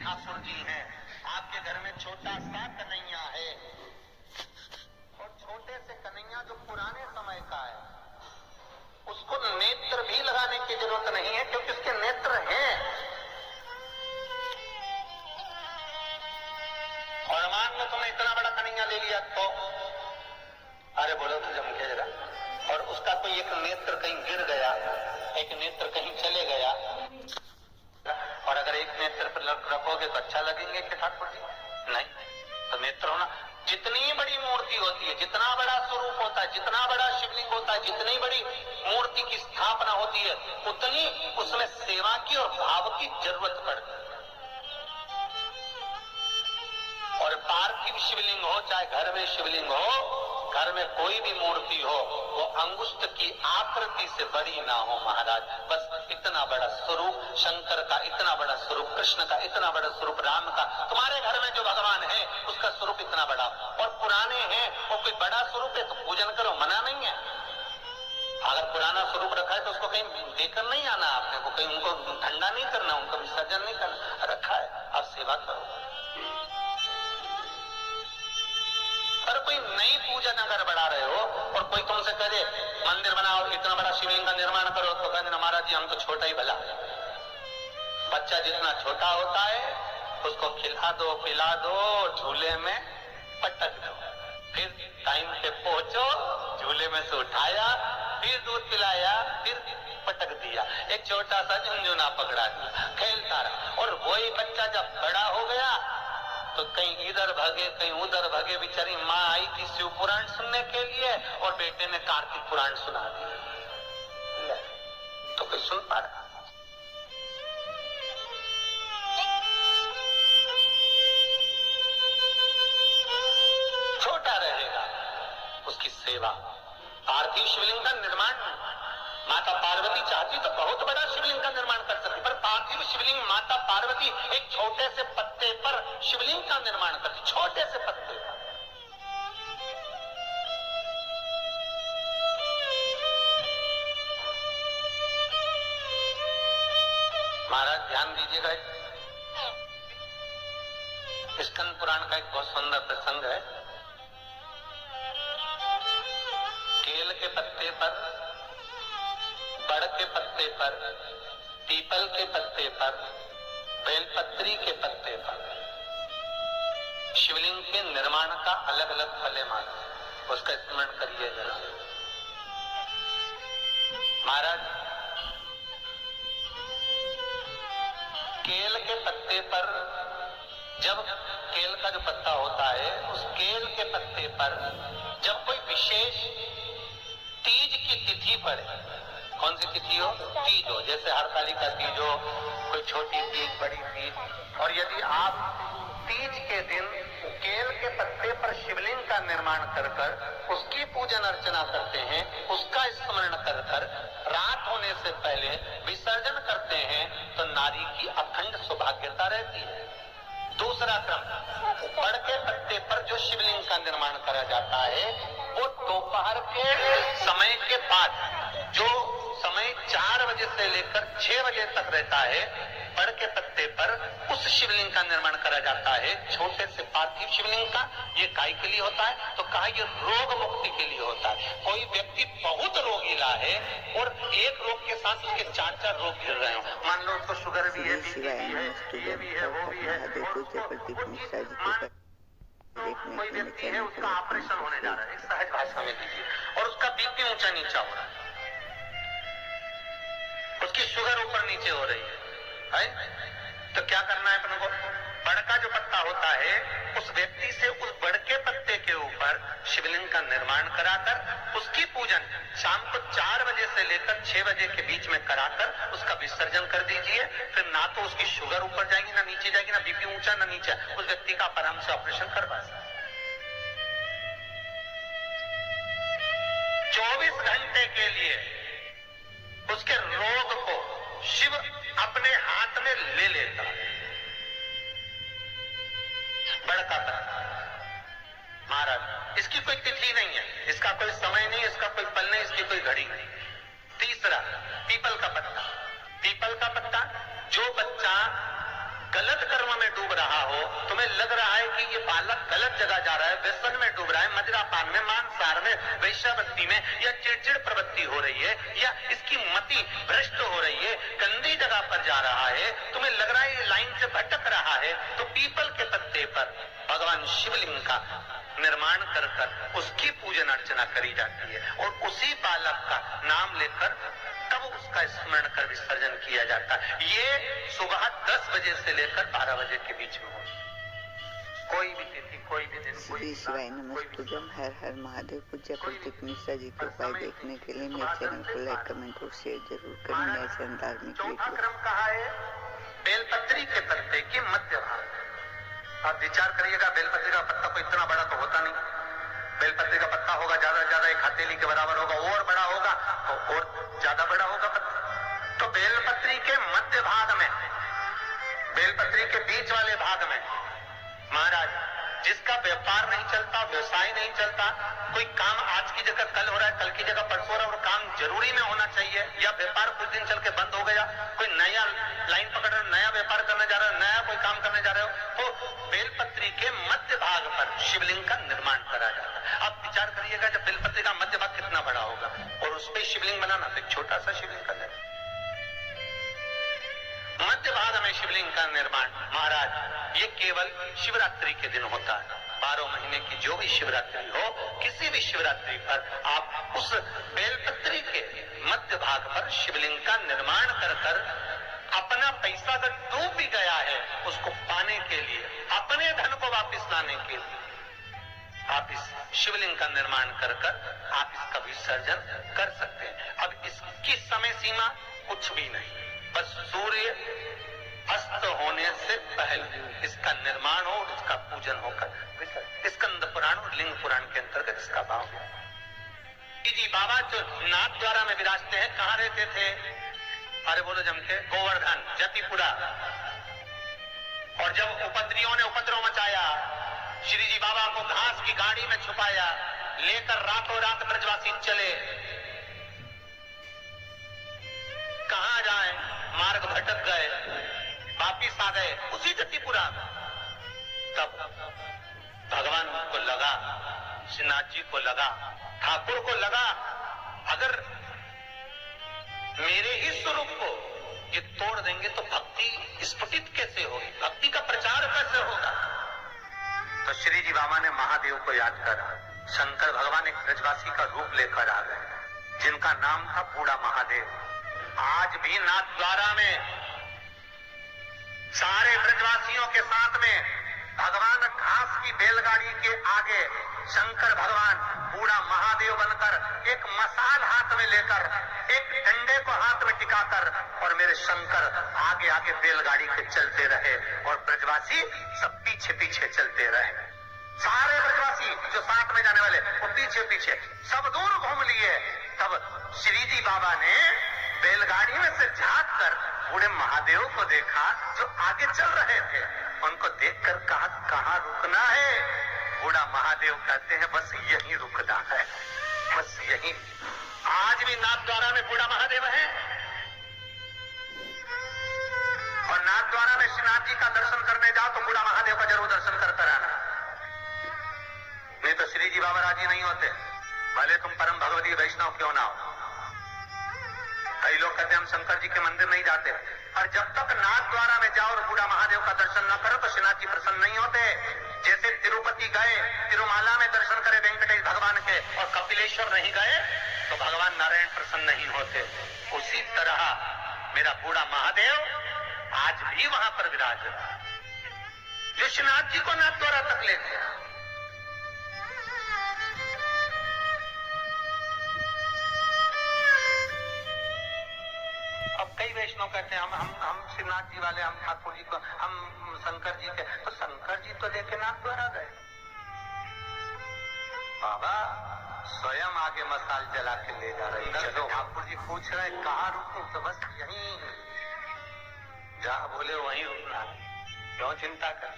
महिषासुर जी हैं, आपके घर में छोटा सा कन्हैया है, और छोटे से कन्हैया जो पुराने समय का है, उसको नेत्र भी लगाने की जरूरत नहीं है क्योंकि उसके नेत्र हैं। और मान लो तुमने इतना बड़ा कन्हैया ले लिया तो अरे बोलो तो जम के जरा, और उसका कोई एक नेत्र कहीं गिर गया, एक नेत्र कहीं चले गया, और अगर एक नेत्र पर रखोगे तो अच्छा लगेंगे कि ठाकुर जी? नहीं, तो नेत्र होना। जितनी बड़ी मूर्ति होती है, जितना बड़ा स्वरूप होता है, जितना बड़ा शिवलिंग होता है, जितनी बड़ी मूर्ति की स्थापना होती है, उतनी उसमें सेवा की और भाव की जरूरत पड़ती है। और पार्थिव शिवलिंग हो चाहे घर में शिवलिंग हो, घर में कोई भी मूर्ति हो, वो अंगुष्ठ की आकृति से बड़ी ना हो महाराज। बस इतना बड़ा स्वरूप शंकर का, इतना बड़ा स्वरूप कृष्ण का, इतना बड़ा स्वरूप राम का, तुम्हारे घर में जो भगवान है उसका स्वरूप इतना बड़ा, और पुराने हैं, वो कोई बड़ा स्वरूप है तो पूजन करो, मना नहीं है। अगर पुराना स्वरूप रखा है तो उसको कहीं देकर नहीं आना, आपने को कहीं उनको ठंडा नहीं करना, उनको विसर्जन नहीं करना, रखा है आप सेवा करो। पर कोई नई पूजन अगर बढ़ा रहे हो और कोई तुमसे कह दे मंदिर बनाओ, इतना बड़ा शिवलिंग का निर्माण करो, तो कहते महाराज जी हम तो छोटा ही भला। बच्चा जितना छोटा होता है उसको खिला दो, पिला दो, झूले में पटक दो, फिर टाइम पे पहुंचो, झूले में से उठाया, फिर दूध पिलाया, फिर पटक दिया, एक छोटा सा झुनझुना पकड़ा दिया, खेलता रहा। और वही बच्चा जब बड़ा हो गया तो कहीं इधर भागे कहीं उधर भागे, बेचारी माँ आई थी शिव पुराण सुनने के लिए और बेटे ने कार्तिक पुराण सुना दिया, तो कोई सुन पा रहा? छोटा रहेगा उसकी सेवा। पार्थिव शिवलिंग का निर्माण माता पार्वती चाहती तो बहुत बड़ा शिवलिंग का निर्माण कर सकती, पर पार्थिव शिवलिंग माता पार्वती एक छोटे से पत्ते पर शिवलिंग का निर्माण करती, छोटे से पत्ते पर। महाराज ध्यान दीजिएगा, स्कंद पुराण का एक बहुत सुंदर प्रसंग है। केल के पत्ते पर, बड़ के पत्ते पर, पीपल के पत्ते पर, बेलपत्री के पत्ते पर शिवलिंग के निर्माण का अलग अलग फल मानते, उसका स्मरण करिए जरा। महाराज केल के पत्ते पर, जब केल का जो पत्ता होता है उस केल के पत्ते पर जब कोई विशेष तीज की तिथि पड़े, कौन सी तिथि हो? तीज हो, जैसे हरतालिका तीज हो, कोई छोटी तीज बड़ी तीज, और यदि आप तीज के दिन केल के पत्ते पर शिवलिंग का निर्माण कर कर उसकी पूजन अर्चना करते हैं, उसका स्मरण कर कर रात होने से पहले विसर्जन करते हैं, तो नारी की अखंड सौभाग्यता रहती है। दूसरा क्रम, बड़ के पत्ते पर जो शिवलिंग का निर्माण करा जाता है वो दोपहर के समय के बाद, जो समय 4 बजे से लेकर 6 बजे तक रहता है, बड़ के पत्ते पर उस शिवलिंग का निर्माण करा जाता है, छोटे से पार्थिव शिवलिंग का। ये काय के लिए होता है? तो कहा ये रोग मुक्ति के लिए होता है। कोई व्यक्ति बहुत रोगीला है और एक रोग के साथ उसके 4 रोग गिर रहे हो, मान लो उसको शुगर भी है, बीपी भी है, ये भी है, वो भी है, कोई व्यक्ति है उसका ऑपरेशन होने जा रहा है, सहज भाषा में लीजिए, और उसका बीपी ऊंचा नीचा हो रहा है, उसकी शुगर ऊपर नीचे हो रही है, तो क्या करना है अपन को? बड़ का जो पत्ता होता है उस व्यक्ति से उस बड़ के पत्ते के ऊपर शिवलिंग का निर्माण कराकर उसकी पूजन शाम को 4 बजे से लेकर 6 बजे के बीच में कराकर उसका विसर्जन कर दीजिए। फिर ना तो उसकी शुगर ऊपर जाएगी ना नीचे जाएगी, ना बीपी ऊंचा ना नीचा, उस व्यक्ति का आराम से ऑपरेशन करवा सकते। 24 घंटे के लिए उसके रोग को शिव अपने हाथ में ले लेता है। बड़का पत्ता महाराज, इसकी कोई तिथि नहीं है, इसका कोई समय नहीं, इसका कोई पल नहीं, इसकी कोई घड़ी नहीं। तीसरा, पीपल का पत्ता। पीपल का पत्ता, जो बच्चा गलत कर्म में डूब रहा हो, तुम्हें लग रहा है कि ये बालक गलत जगह जा रहा है, व्यसन में डूब रहा है, मदिरापान में, मांसाहार में, वेश्यावृत्ति में, या चिड़चिड़ प्रवृत्ति हो रही है, या इसकी मति भ्रष्ट हो रही है, गंदी जगह पर जा रहा है, तुम्हें लग रहा है ये लाइन से भटक रहा है, तो पीपल के पत्ते पर भगवान शिवलिंग का निर्माण कर कर उसकी पूजन अर्चना करी जाती है और उसी बालक का नाम लेकर तब उसका स्मरण कर विसर्जन किया जाता है। ये सुबह 10 बजे से लेकर 12 बजे के बीच में हो। कोई भी तिथि, कोई भी दिन, श्री शिवाय नमस्तुभ्यम। हर हर महादेव। पूज्य प्रदीप मिश्रा जी के उपाय देखने के लिए मेरे चैनल को लाइक, कमेंट और शेयर जरूर करें। मेरा चैनल धार्मिक वीडियो। क्रम कहा है बेलपत्री के पत्ते के मध्य भाग। आप विचार करिएगा, बेलपत्री का पत्ता कोई इतना बड़ा तो होता नहीं। बेलपत्री का पत्ता होगा ज्यादा से ज्यादा एक हथेली के बराबर होगा, और बड़ा होगा तो और ज्यादा बड़ा होगा पत्ता। तो बेलपत्री के मध्य भाग में, बेलपत्री के बीच वाले भाग में महाराज, जिसका व्यापार नहीं चलता, व्यवसाय नहीं चलता, कोई काम आज की जगह कल हो रहा है, कल की जगह परसों हो रहा है और काम जरूरी में होना चाहिए, या व्यापार कुछ दिन चल के बंद हो गया, कोई नया लाइन पकड़ रहे हो, नया व्यापार करने जा रहे हो, नया कोई काम करने जा रहे हो, तो बेलपत्री के मध्य भाग पर शिवलिंग का निर्माण करा जाता है। आप विचार करिएगा, जब बेलपत्री का मध्य भाग कितना बड़ा होगा और उस पर शिवलिंग बनाना, तो एक छोटा सा शिवलिंग का निर्माण। मध्य भाग में शिवलिंग का निर्माण महाराज, ये केवल शिवरात्रि के दिन होता है। 12 महीने की जो भी शिवरात्रि हो, किसी भी शिवरात्रि पर आप उस बेलपत्री के मध्य भाग पर शिवलिंग का निर्माण कर कर अपना पैसा अगर डूब भी गया है, उसको पाने के लिए, अपने धन को वापस लाने के लिए आप इस शिवलिंग का निर्माण कर कर आप इसका विसर्जन कर सकते हैं। अब इसकी समय सीमा कुछ भी नहीं, बस सूर्य अस्त होने से पहले इसका निर्माण हो, इसका पूजन होकर स्कंद पुराण और लिंग पुराण के अंतर्गत इसका भाव है। जी बाबा जो नाथ द्वारा में विराजते हैं, कहाँ रहते थे? अरे बोलो जम के, गोवर्धन, जतिपुरा। और जब उपद्रवियों ने उपद्रव मचाया, श्री जी बाबा को घास की गाड़ी में छुपाया, लेकर रातों रात ब्रजवासी चले। कहां जाएं? मार्ग भटक गए, वापिस आ गए उसी जतिपुरा में। तब भगवान को लगा, श्रीनाथ जी को लगा, ठाकुर को लगा, अगर मेरे ही स्वरूप को ये तोड़ देंगे तो भक्ति स्फुटित कैसे होगी, भक्ति का प्रचार कैसे होगा? तो श्री जी बाबा ने महादेव को याद करा। शंकर भगवान एक ब्रजवासी का रूप लेकर आ गए, जिनका नाम था बूढ़ा महादेव। आज भी नाथ द्वारा में सारे ब्रजवासियों के साथ में भगवान घास की बैलगाड़ी के आगे शंकर भगवान बूढ़ा महादेव बनकर एक मसाल हाथ में लेकर, एक डंडे को हाथ में टिकाकर, और मेरे शंकर आगे आगे बैलगाड़ी के चलते रहे और ब्रजवासी सब पीछे पीछे चलते रहे। सारे ब्रजवासी जो साथ में जाने वाले वो पीछे पीछे सब दूर घूम लिए। तब श्री जी बाबा ने बैलगाड़ी में से झांक कर बूढ़े महादेव को देखा जो आगे चल रहे थे। उनको देखकर कहा, कहाँ रुकना है? बूढ़ा महादेव कहते हैं, बस यहीं रुकना है, बस यहीं। आज भी नाथ द्वारा में बूढ़ा महादेव है, और नाथ द्वारा में श्रीनाथ जी का दर्शन करने जाओ तो बूढ़ा महादेव का जरूर दर्शन करते रहना, नहीं तो श्री जी बाबा राजी नहीं होते, भले तुम परम भगवती वैष्णव क्यों ना हो। कई लोग कहते हैं हम शंकर जी के मंदिर नहीं जाते, और जब तक नाथ द्वारा में जाओ और बूढ़ा महादेव का दर्शन न करो तो श्रीनाथ जी प्रसन्न नहीं होते। जैसे तिरुपति गए, तिरुमाला में दर्शन करे वेंकटेश भगवान के, और कपिलेश्वर नहीं गए तो भगवान नारायण प्रसन्न नहीं होते। उसी तरह मेरा बूढ़ा महादेव आज भी वहां पर विराज रहा, जो श्रीनाथ जी को नाथ द्वारा तक ले गया। अब कई वैष्णव कहते हैं हम श्रीनाथ जी वाले, हम ठाकुर जी को, हम शंकर जी के, तो शंकर जी तो लेके नाथ द्वारा गए। बाबा स्वयं आगे मसाल जला के ले जा रहे हैं। चलो ठाकुर जी पूछ रहे कहाँ रुकूं, तो बस यहीं जहाँ बोले वहीं रुकना, क्यों चिंता कर।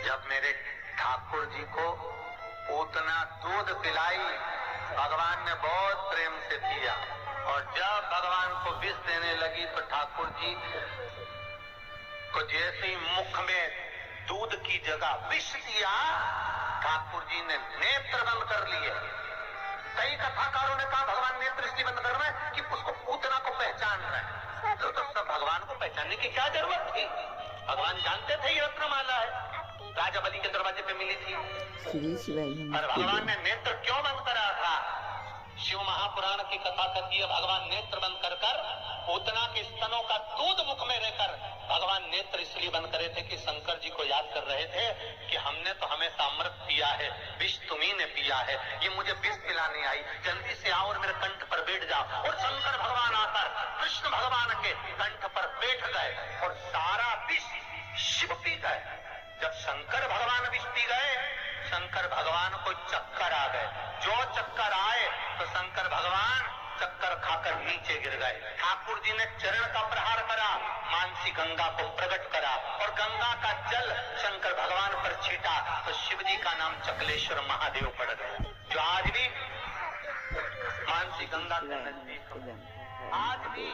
जब मेरे ठाकुर जी को उतना दूध पिलाई, भगवान ने बहुत प्रेम से पिया, और और जब भगवान को विष देने लगी तो ठाकुर जी को जैसे ही मुख में दूध की जगह विष दिया, ठाकुर जी ने नेत्र बंद कर लिए। कई कथाकारों ने कहा भगवान नेत्र इसलिए बंद कर रहे हैं कि उसको पूतना को पहचान रहे हैं। तो सब भगवान को पहचानने की क्या जरूरत थी? भगवान जानते थे ये रत्नमाला है, राजा बलि के दरवाजे पे मिली थी। पर भगवान ने नेत्र क्यों बंद करा था? शिव महापुराण की कथा कहती है भगवान नेत्र बंद कर पूतना के स्तनों का दूध मुख में रहकर भगवान नेत्र इसलिए बंद करे थे कि शंकर जी को याद कर रहे थे कि हमने तो हमेशा अमृत पिया है, विष तुम्ही ने पिया है, ये मुझे विष पिलाने आई, जल्दी से आओ और मेरे कंठ पर बैठ जाओ। और शंकर भगवान आकर कृष्ण भगवान के कंठ पर बैठ गए और सारा विष शिव पी गए। जब शंकर भगवान विष पी गए, शंकर भगवान को चक्कर आ गए। जो चक्कर आए तो शंकर भगवान चक्कर खाकर नीचे गिर गए। ठाकुर जी ने चरण का प्रहार करा, मानसी गंगा को प्रकट करा और गंगा का जल शंकर भगवान पर छीटा तो शिव जी का नाम चकलेश्वर महादेव पड़ गया। जो आज भी मानसी गंगा के नजदीक आज भी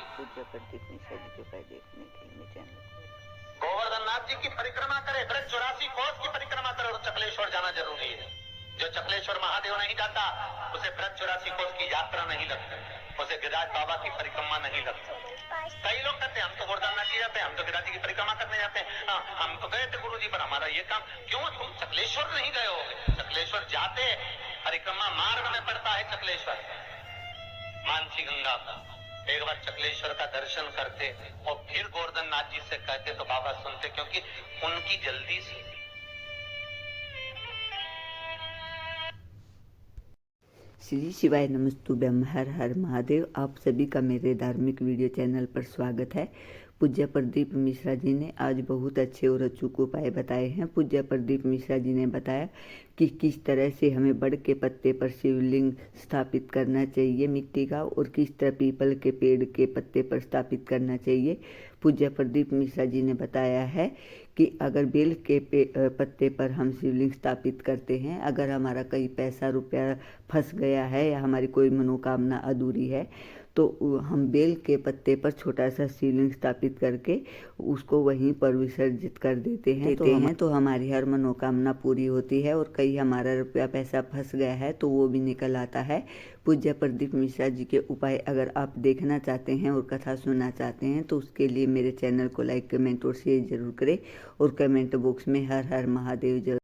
गोवर्धन नाथ जी की परिक्रमा करे, ब्रज 84 कोस की परिक्रमा करे तो चकलेश्वर जाना जरूरी है। जो चकलेश्वर महादेव नहीं जाता उसे ब्रज 84 कोस की यात्रा नहीं लगती, उसे गिरिराज बाबा की परिक्रमा नहीं लगती। कई लोग कहते हैं हम तो गोवर्धन नाथ जी जाते हैं, हम तो गिरिराज जी की परिक्रमा करने जाते हैं, हम तो गए थे गुरु जी पर, हमारा ये काम क्यों? तुम चकलेश्वर नहीं गए होगे। चकलेश्वर जाते परिक्रमा मार्ग में पड़ता है चकलेश्वर मानसी गंगा का। एक बार चकलेश्वर का दर्शन करते और फिर गोवर्धन नाथ जी से कहते तो बाबा सुनते, क्योंकि उनकी जल्दी से श्री शिवाय नमस्तुभ्यं, हर हर महादेव। आप सभी का मेरे धार्मिक वीडियो चैनल पर स्वागत है। पूज्य प्रदीप मिश्रा जी ने आज बहुत अच्छे और अचूक उपाय बताए हैं। पूज्य प्रदीप मिश्रा जी ने बताया कि किस तरह से हमें बड़ के पत्ते पर शिवलिंग स्थापित करना चाहिए मिट्टी का, और किस तरह पीपल के पेड़ के पत्ते पर स्थापित करना चाहिए। पूज्य प्रदीप मिश्रा जी ने बताया है कि अगर बेल के पत्ते पर हम शिवलिंग स्थापित करते हैं, अगर हमारा कहीं पैसा रुपया फंस गया है या हमारी कोई मनोकामना अधूरी है, तो हम बेल के पत्ते पर छोटा सा शिवलिंग स्थापित करके उसको वहीं पर विसर्जित कर देते हैं तो हमारी हर मनोकामना पूरी होती है। और कहीं हमारा रुपया पैसा फंस गया है तो वो भी निकल आता है। पूज्य प्रदीप मिश्रा जी के उपाय अगर आप देखना चाहते हैं और कथा सुनना चाहते हैं तो उसके लिए मेरे चैनल को लाइक, कमेंट और शेयर जरूर करें, और कमेंट बॉक्स में हर हर महादेव जरूर